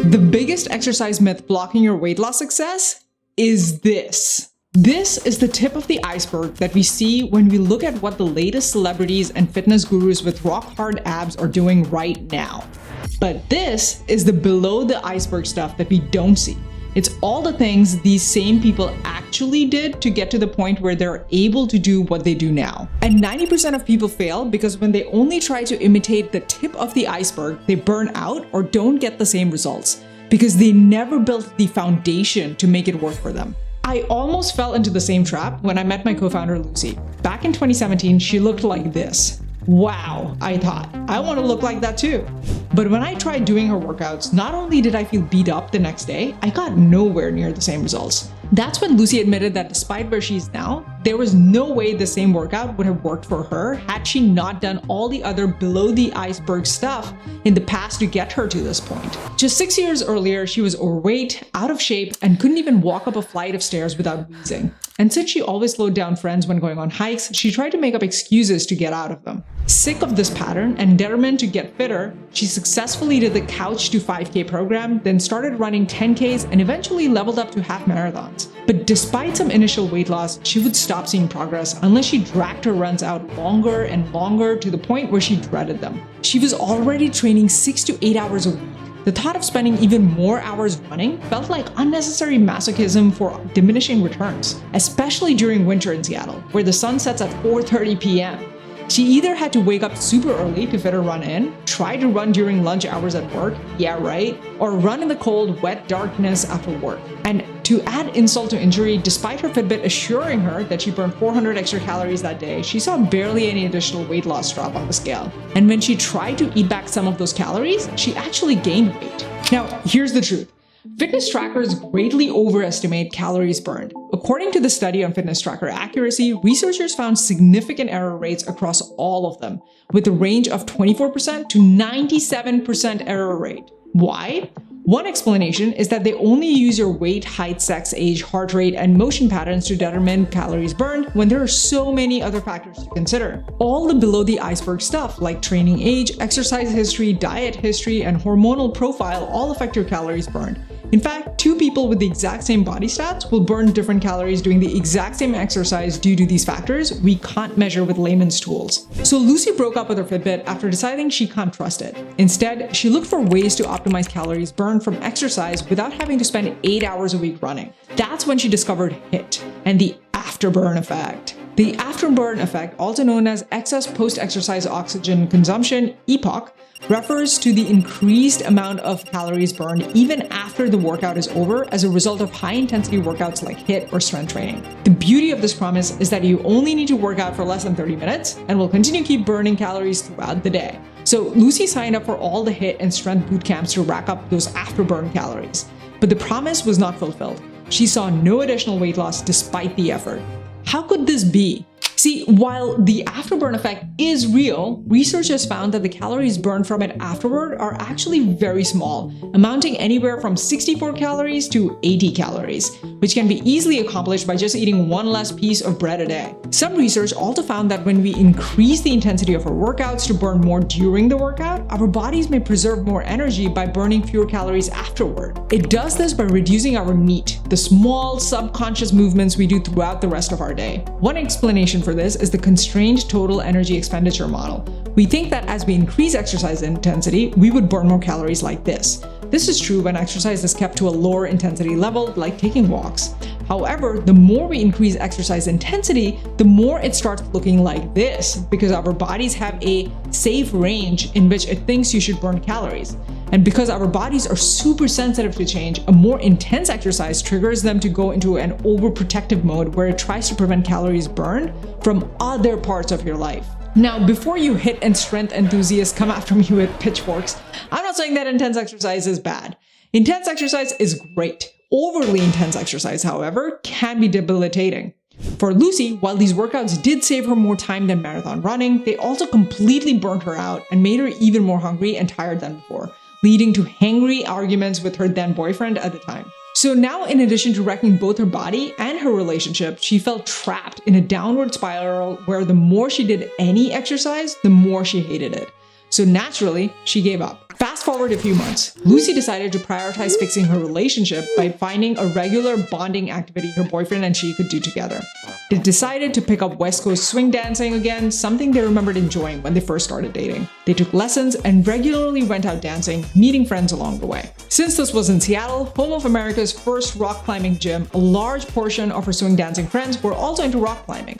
The biggest exercise myth blocking your weight loss success is this. This is the tip of the iceberg that we see when we look at what the latest celebrities and fitness gurus with rock-hard abs are doing right now. But this is the below the iceberg stuff that we don't see. It's all the things these same people actually did to get to the point where they're able to do what they do now. And 90% of people fail because when they only try to imitate the tip of the iceberg, they burn out or don't get the same results because they never built the foundation to make it work for them. I almost fell into the same trap when I met my co-founder Lucy. Back in 2017, she looked like this. Wow, I thought, I want to look like that too. But when I tried doing her workouts, not only did I feel beat up the next day, I got nowhere near the same results. That's when Lucy admitted that despite where she's now, there was no way the same workout would have worked for her had she not done all the other below the iceberg stuff in the past to get her to this point. Just 6 years earlier, she was overweight, out of shape, and couldn't even walk up a flight of stairs without wheezing. And since she always slowed down friends when going on hikes, she tried to make up excuses to get out of them. Sick of this pattern and determined to get fitter, she successfully did the Couch to 5K program, then started running 10Ks and eventually leveled up to half marathons. But despite some initial weight loss, she would stop seeing progress unless she dragged her runs out longer and longer to the point where she dreaded them. She was already training 6 to 8 hours a week. The thought of spending even more hours running felt like unnecessary masochism for diminishing returns, especially during winter in Seattle, where the sun sets at 4:30 p.m. She either had to wake up super early to fit a run in, try to run during lunch hours at work, yeah right, or run in the cold, wet darkness after work. And to add insult to injury, despite her Fitbit assuring her that she burned 400 extra calories that day, she saw barely any additional weight loss drop on the scale. And when she tried to eat back some of those calories, she actually gained weight. Now, here's the truth. Fitness trackers greatly overestimate calories burned. According to the study on fitness tracker accuracy, researchers found significant error rates across all of them, with a range of 24% to 97% error rate. Why? One explanation is that they only use your weight, height, sex, age, heart rate, and motion patterns to determine calories burned when there are so many other factors to consider. All the below the iceberg stuff like training age, exercise history, diet history, and hormonal profile all affect your calories burned. In fact, two people with the exact same body stats will burn different calories doing the exact same exercise due to these factors we can't measure with layman's tools. So Lucy broke up with her Fitbit after deciding she can't trust it. Instead, she looked for ways to optimize calories burned from exercise without having to spend 8 hours a week running. That's when she discovered HIIT and the Afterburn effect. The Afterburn effect, also known as excess post-exercise oxygen consumption, EPOC, refers to the increased amount of calories burned even after the workout is over as a result of high-intensity workouts like HIIT or strength training. The beauty of this promise is that you only need to work out for less than 30 minutes and will continue to keep burning calories throughout the day. So Lucy signed up for all the HIIT and strength boot camps to rack up those afterburn calories. But the promise was not fulfilled. She saw no additional weight loss despite the effort. How could this be? See, while the afterburn effect is real, researchers found that the calories burned from it afterward are actually very small, amounting anywhere from 64 calories to 80 calories, which can be easily accomplished by just eating one less piece of bread a day. Some research also found that when we increase the intensity of our workouts to burn more during the workout, our bodies may preserve more energy by burning fewer calories afterward. It does this by reducing our NEAT, the small subconscious movements we do throughout the rest of our day. One explanation for this is the constrained total energy expenditure model. We think that as we increase exercise intensity, we would burn more calories like this. This is true when exercise is kept to a lower intensity level, like taking walks. However, the more we increase exercise intensity, the more it starts looking like this, because our bodies have a safe range in which it thinks you should burn calories. And because our bodies are super sensitive to change, a more intense exercise triggers them to go into an overprotective mode where it tries to prevent calories burned from other parts of your life. Now, before you HIIT and strength enthusiasts come after me with pitchforks, I'm not saying that intense exercise is bad. Intense exercise is great. Overly intense exercise, however, can be debilitating. For Lucy, while these workouts did save her more time than marathon running, they also completely burnt her out and made her even more hungry and tired than before, leading to hangry arguments with her then boyfriend at the time. So now, in addition to wrecking both her body and her relationship, she felt trapped in a downward spiral where the more she did any exercise, the more she hated it. So naturally, she gave up. Fast forward a few months. Lucy decided to prioritize fixing her relationship by finding a regular bonding activity her boyfriend and she could do together. They decided to pick up West Coast swing dancing again, something they remembered enjoying when they first started dating. They took lessons and regularly went out dancing, meeting friends along the way. Since this was in Seattle, home of America's first rock climbing gym, a large portion of her swing dancing friends were also into rock climbing.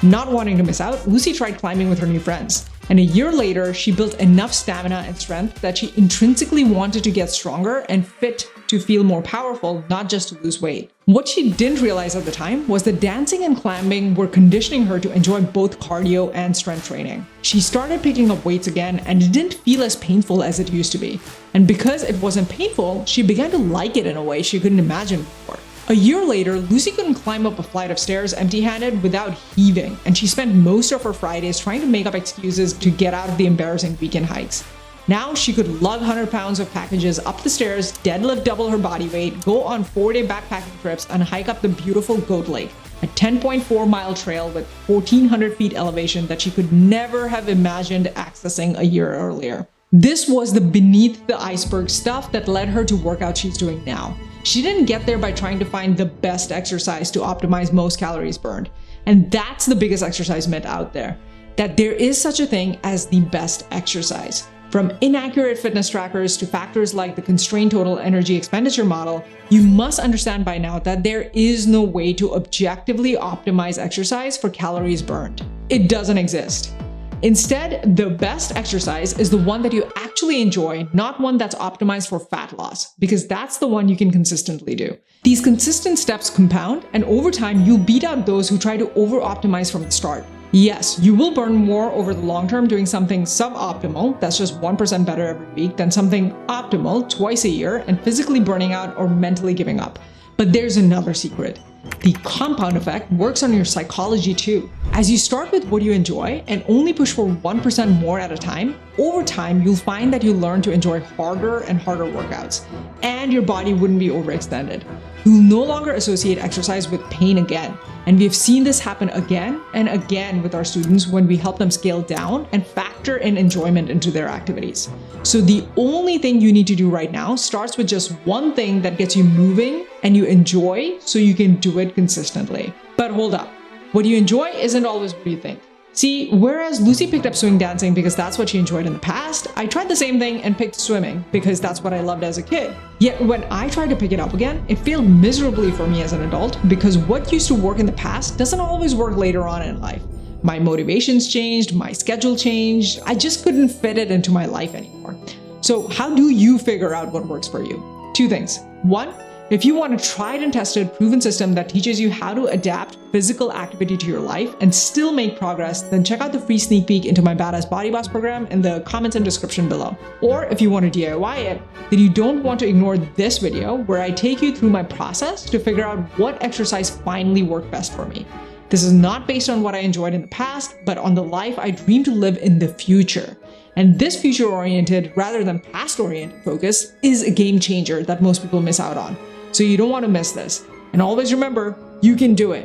Not wanting to miss out, Lucy tried climbing with her new friends. And a year later, she built enough stamina and strength that she intrinsically wanted to get stronger and fit to feel more powerful, not just to lose weight. What she didn't realize at the time was that dancing and climbing were conditioning her to enjoy both cardio and strength training. She started picking up weights again, and it didn't feel as painful as it used to be. And because it wasn't painful, she began to like it in a way she couldn't imagine before. A year later, Lucy couldn't climb up a flight of stairs empty-handed without heaving, and she spent most of her Fridays trying to make up excuses to get out of the embarrassing weekend hikes. Now she could lug 100 pounds of packages up the stairs, deadlift double her body weight, go on 4-day backpacking trips, and hike up the beautiful Goat Lake, a 10.4-mile trail with 1,400 feet elevation that she could never have imagined accessing a year earlier. This was the beneath the iceberg stuff that led her to workouts she's doing now. She didn't get there by trying to find the best exercise to optimize most calories burned. And that's the biggest exercise myth out there, that there is such a thing as the best exercise. From inaccurate fitness trackers to factors like the constrained total energy expenditure model, you must understand by now that there is no way to objectively optimize exercise for calories burned. It doesn't exist. Instead, the best exercise is the one that you actually enjoy, not one that's optimized for fat loss, because that's the one you can consistently do. These consistent steps compound, and over time, you'll beat out those who try to over-optimize from the start. Yes, you will burn more over the long term doing something suboptimal, that's just 1% better every week, than something optimal twice a year and physically burning out or mentally giving up. But there's another secret. The compound effect works on your psychology too. As you start with what you enjoy and only push for 1% more at a time, over time you'll find that you learn to enjoy harder and harder workouts, and your body wouldn't be overextended. You'll no longer associate exercise with pain again. And we've seen this happen again and again with our students when we help them scale down and factor in enjoyment into their activities. So the only thing you need to do right now starts with just one thing that gets you moving and you enjoy so you can do it consistently. But hold up, what you enjoy isn't always what you think. See, whereas Lucy picked up swing dancing because that's what she enjoyed in the past, I tried the same thing and picked swimming because that's what I loved as a kid. Yet when I tried to pick it up again, it failed miserably for me as an adult because what used to work in the past doesn't always work later on in life. My motivations changed, my schedule changed, I just couldn't fit it into my life anymore. So how do you figure out what works for you? Two things. One, if you want a tried and tested, proven system that teaches you how to adapt physical activity to your life and still make progress, then check out the free sneak peek into my Badass Body Boss program in the comments and description below. Or if you want to DIY it, then you don't want to ignore this video where I take you through my process to figure out what exercise finally worked best for me. This is not based on what I enjoyed in the past, but on the life I dream to live in the future. And this future-oriented rather than past-oriented focus is a game changer that most people miss out on. So you don't want to miss this. And always remember, you can do it.